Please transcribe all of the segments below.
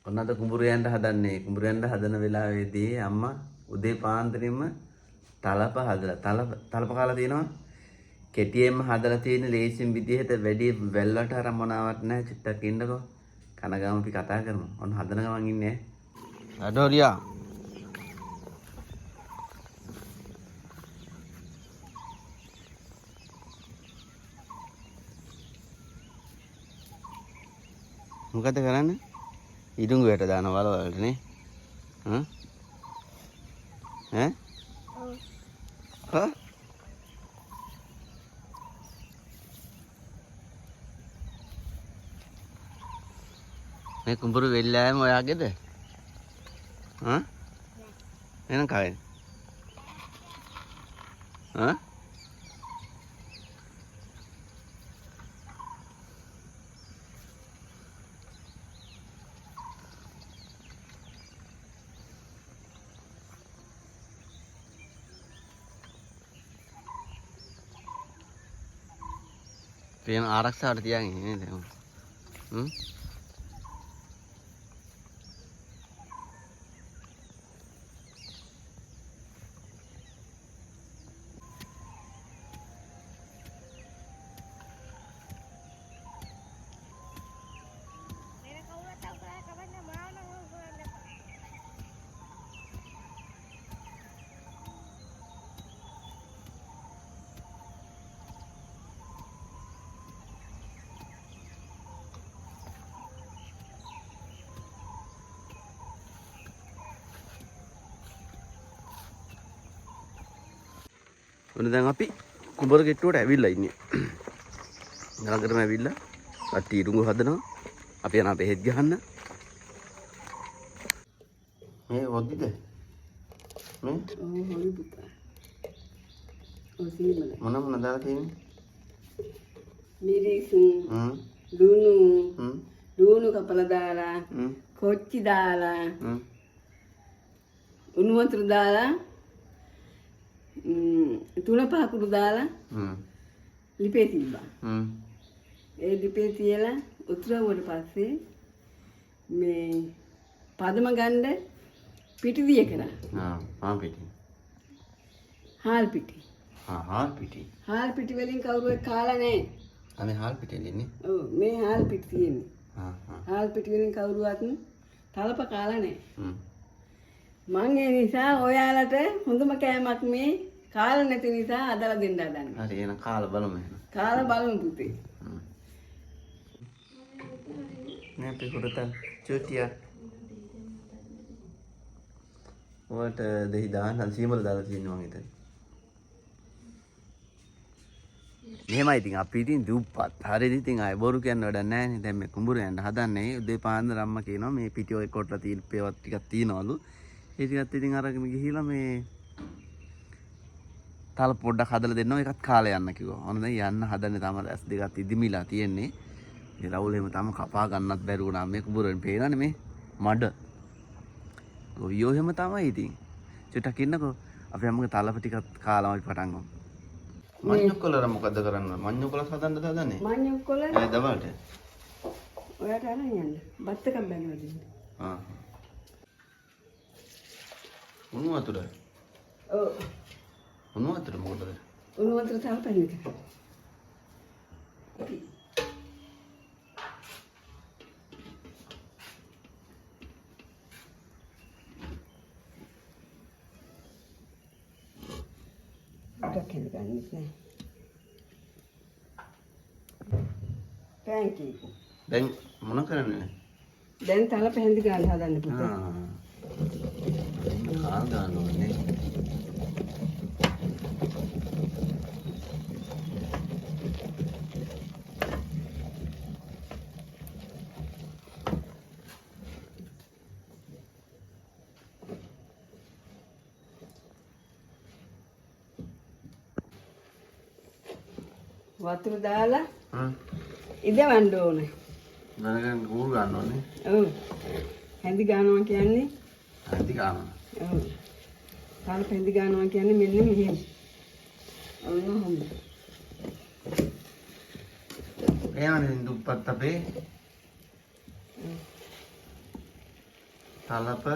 ඔන්න අද කුඹුරු යන්න හදන්නේ. කුඹුරු යන්න හදන වෙලාවේදී අම්මා උදේ පාන්දරින්ම තලප හදලා තලප කාලා තියෙනවා. කෙටියෙන්ම හදලා තියෙන ලේසින් විදිහට වැඩි වැල්වට අරන් මොනාවක් නැහැ. චුට්ටක් ඉන්නකෝ. කනගාම අපි කතා කරමු. ඔන්න හදන ගමන් ඉන්නේ. අඩෝලියා. මොකද කරන්නේ? ඉදුඟු වැට දාන වලවලට නේ. ඈ? මේ කුඹුරු වෙල්ලෑම ඔයාගේද? එනම් කවෙන්. ප්‍රේම ආරක්ෂාවට තියාගෙන ඉන්නේ නේද? ඔන්න දැන් අපි කුඹර ගෙට්ටුවට ඇවිල්ලා ඉන්නේ. නගරම ඇවිල්ලා කට්ටිය ඉරුඟු හදනවා. අපි යනවා බෙහෙත් ගහන්න. මේ වොද්දිද? මේ හොලි පුතා. ඔසීමල. මොන දාලා තියෙන්නේ? මිරිසුන්. ලුණු කපලා දාලා. කොච්චි දාලා. උණු වතුර දාලා. තුන පහකුරු දාලා ලිපේ තිබ්බා. ඒ ලිපේ තියලා උතුරුවට පස්සේ මේ පදම ගන්න පිටි දිය කරා. පාන් පිටි. හාල් පිටි. හාල් පිටි. හාල් පිටි වලින් කවුරුත් කාලා නැහැ. අනේ හාල් පිටි එන්නේ. ඔව් මේ හාල් පිටි තියෙන්නේ. හාල් පිටි වලින් කවුරුවත් තලප කාලා නැහැ. මං ඒ නිසා ඔයාලට හොඳම කෑමක් මේ කාලා නැති නිසා අදලා දෙන්න හදන්නේ. හරි එහෙනම් කාලා බලමු එහෙනම්. කාලා බලමු පුතේ. නේ අපි කුරතන් චුටියා. ඔයාලට දෙහි දාන්න සීමල දාලා තියෙනවා මම හිතන්නේ. මෙහෙමයි ඉතින් අපි ඉතින් දුප්පත්. හරිද ඉතින් ආය බොරු කියන්න වැඩක් නැහැ නේ. දැන් මේ කුඹුර යන්න හදන්නේ. උදේ පාන්දර අම්මා කියනවා මේ පිටි ඔය කොටලා තියෙන පේවත් ටිකක් තියනවලු. ඒ ටිකත් ඉතින් අරගෙන ගිහිලා මේ තල පොඩ්ඩක් හදලා දෙන්නවා ඒකත් කාලේ යන්න කිව්වා. ඔන්න දැන් යන්න හදන්නේ තම ඇස් දෙකත් ඉදිමිලා තියෙන්නේ. මේ රවුල එහෙම තම කපා ගන්නත් බැරි වුණා. මේ කුඹුරෙන් පේනනේ මේ මඩ. ගොවියෝ එහෙම තමයි ඉතින්. චුට්ටක් ඉන්නකෝ. අපි අම්මගේ තලප ටිකක් කාලා අපි පටන් ගමු. මඤ්ඤොක්කොලර මොකද කරන්නේ? මඤ්ඤොක්කොල හදන්නද හදන්නේ? මඤ්ඤොක්කොල ඒ දවල්ට. ඔයාට අරන් යන්න. බත් එකක් බැලුවා දෙන්න. උණු වතුර. ඔව්. උණු වතුර මොකටද? උණු වතුර තාපන්න එක. ඩක්කෙන් ගන්නෙත් නෑ. Thank you. දැන් මොන කරන්නේ? දැන් තල පැහැඳි ගන්න හදන්න පුතේ. ගන්න ඕනේ. වතුර දාලා ඉදවන්න ඕනේ. නරගන් ඌරු ගන්න ඕනේ. ඔව්. හැඳි ගන්නවා කියන්නේ හැඳි ගන්නවා. ඔව්. තල හැඳි ගන්නවා කියන්නේ මෙන්න මෙහෙම. ඔන්න හොඳ. එයානේ දුප්පත් අපේ. තලප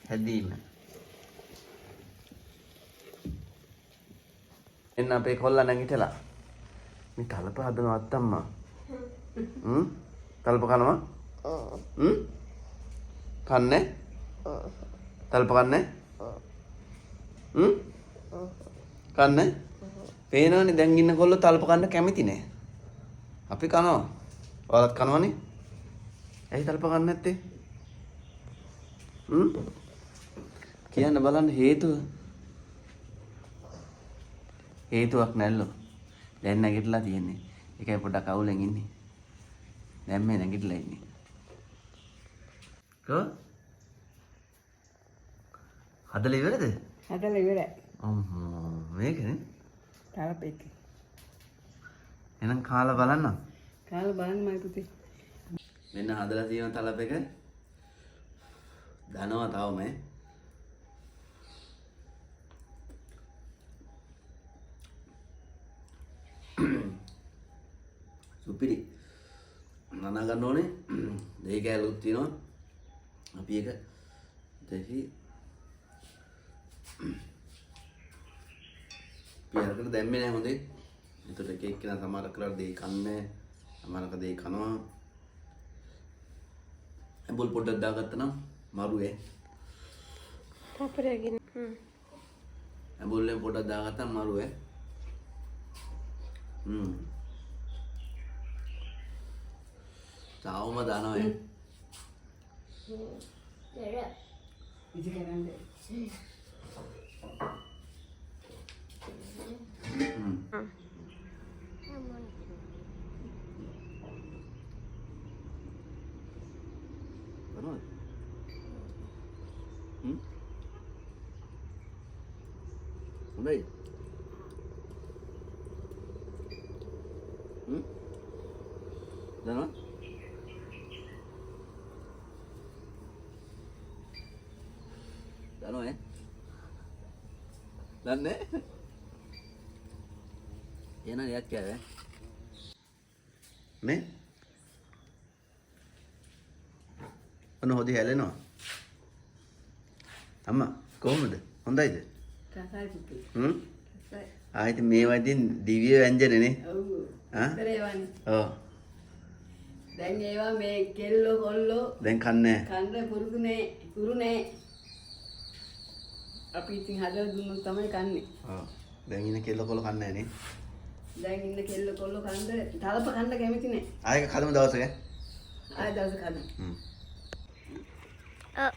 හැදීම. එන්න අපේ කොල්ලා නැගිටලා. මේ තලප හදනවත් අම්මා. තලප කනවා? කන්නේ? තලප කන්නේ? කන්නේ? පේනවනේ දැන් ඉන්න කොල්ලෝ තලප කන්න කැමති නෑ. අපි කනවා. ඔයාලත් කනවනේ? ඇයි තලප කන්නේ නැත්තේ? කියන්න බලන්න හේතුව. හේතුවක් නැල්ලෝ. දැන් නැගිටලා තියෙන්නේ. ඒකයි පොඩ්ඩක් අවුලෙන් ඉන්නේ. දැන් මේ නැගිටලා ඉන්නේ. කො? හදලා ඉවරද? හදලා ඉවරයි. අම්මෝ මේකනේ. තලපෙක්. එහෙනම් කාලා බලන්න. කාලා බලන්න මයි පුතේ. මෙන්න හදලා තියෙන තලපෙක. දනවා තවම සුපිරි නනා ගන්න ඕනේ දෙහි කෑල්ලුත් තියෙනවා අපි එක දෙහි පියරකට දැම්මේ නැහැ හොඳේ එතකොට එක එක්කෙනා සමහර කරලා දෙහි කන්නේ සමහරක දෙහි කනවා ඇඹුල් පොඩ්ඩක් දාගත්තා නම් මරුවේ පාපරගෙන ඇඹුල්ලෙන් පොඩ්ඩක් දාගත්තා නම් මරුවේ තාවම දනවා ඉති කරන්නේ. හොඳයි දනවා දනවා දන්නේ එන යක් කෑවේ මේ ඔන්න හොදි හැලෙනවා අම්මා කොහොමද හොඳයිද රසයි පුතේ. රසයි. ආයිත් මේවා ඉතින් දිව්‍ය ව්‍යංජනනේ ඔව්. ආ කරේවන්නේ. ඔව් දැන් ඒවා මේ කෙල්ලෝ කොල්ලෝ දැන් කන්නේ කන්න පුරු නෑ. අපි ඉතින් හදලා දුන්නොත් තමයි කන්නේ. ඔව් දැන් ඉන්න කෙල්ල කොල්ල කන්නේ නේ දැන් ඉන්න කෙල්ලෝ කොල්ලෝ කන්න තලප කන්න කැමති නෑ. ආයෙක කලමු දවසක ආය දවස් කන්න. ඔව්